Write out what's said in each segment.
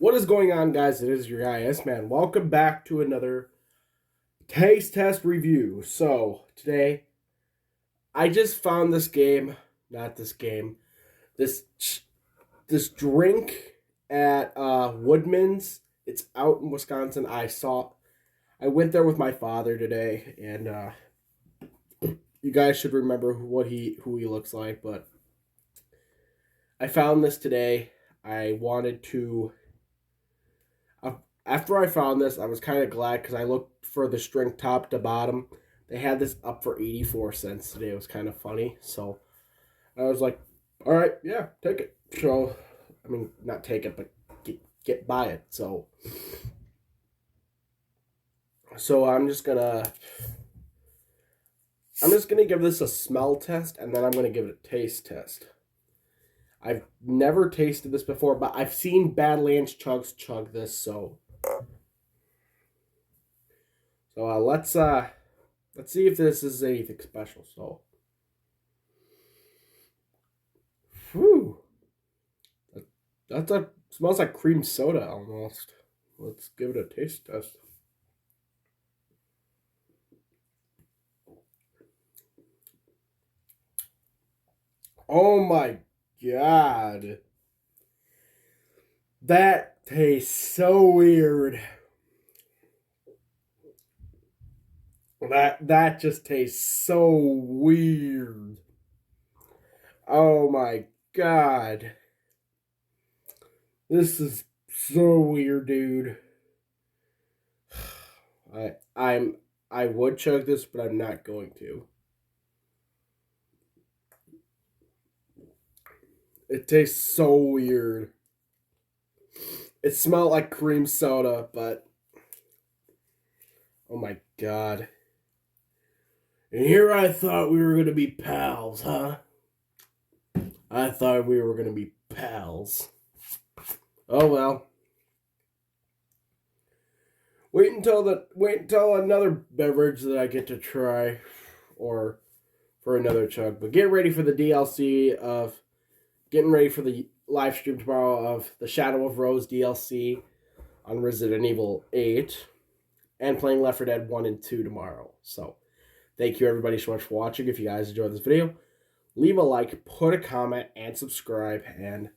What is going on, guys? It is your guy S-Man. Welcome back to another taste test review. So, today, I just found this this drink at Woodman's. It's out in Wisconsin. I went there with my father today, and you guys should remember who he looks like, but I found this today. I wanted to After I found this, I was kind of glad because I looked for the string top to bottom. They had this up for 84 cents today. It was kind of funny. So I was like, all right, yeah, take it. So, I mean, not take it, but buy it. So I'm just gonna give this a smell test, and then I'm gonna give it a taste test. I've never tasted this before, but I've seen Badlands Chugs chug this, so let's see if this is anything special. So, whew, smells like cream soda almost. Let's give it a taste test. Oh my god, that tastes so weird. That just tastes so weird. Oh my god. This is so weird, dude. I would chug this, but I'm not going to. It tastes so weird. It smelled like cream soda, but oh my god. And here I thought we were going to be pals, huh? I thought we were going to be pals. Oh well. Wait until another beverage that I get to try, or for another chug. But get ready for the DLC of getting ready for the live stream tomorrow of the Shadow of Rose DLC on Resident Evil 8, and playing Left 4 Dead 1 and 2 tomorrow. So, thank you everybody so much for watching. If you guys enjoyed this video, leave a like, put a comment, and subscribe, and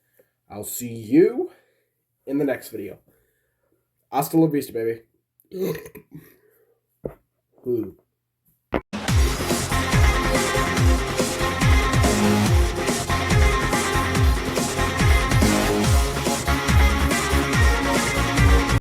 I'll see you in the next video. Hasta la vista, baby. Ooh.